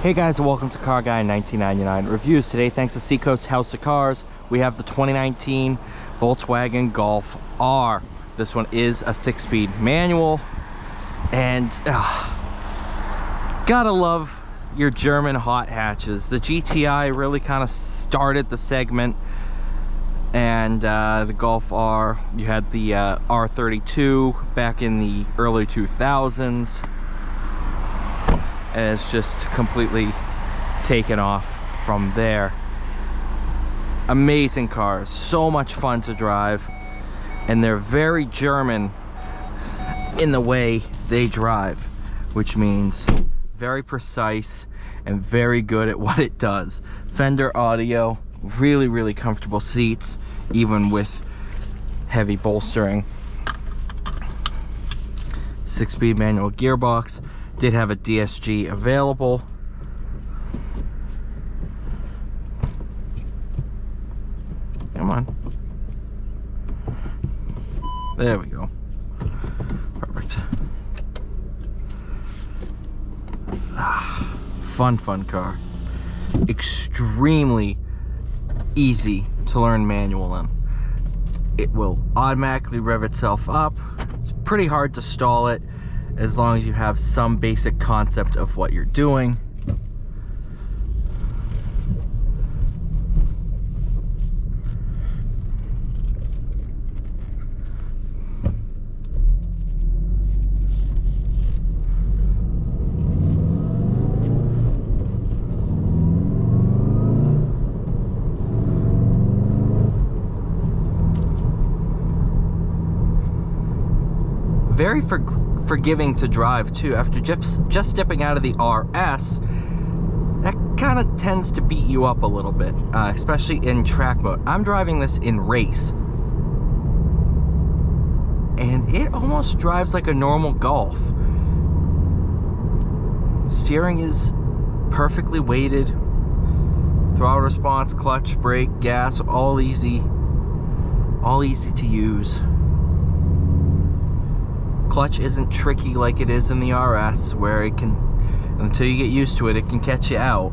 Hey guys, and welcome to Car Guy 1999 Reviews. Today, thanks to Seacoast House of Cars, we have the 2019 Volkswagen Golf R. This one is a 6-speed manual, and gotta love your German hot hatches. The GTI really kind of started the segment, and the Golf R, you had the R32 back in the early 2000s. And it's just completely taken off from there. Amazing cars, so much fun to drive, and they're very German in the way they drive, which means very precise and very good at what it does. Fender audio, really comfortable seats, even with heavy bolstering. 6-speed manual gearbox. Did have a DSG available. Come on. There we go. Perfect. Fun car. Extremely easy to learn manual in. It will automatically rev itself up. It's pretty hard to stall it, as long as you have some basic concept of what you're doing. Very forgiving to drive too. After just stepping out of the RS, that kind of tends to beat you up a little bit, especially in track mode. I'm driving this in race, and it almost drives like a normal Golf. Steering is perfectly weighted. Throttle response, clutch, brake, gas, all easy to use. Clutch isn't tricky like it is in the RS, where it can, until you get used to it, it can catch you out.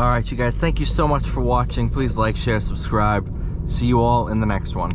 All right, you guys, thank you so much for watching. Please like, share, subscribe. See you all in the next one.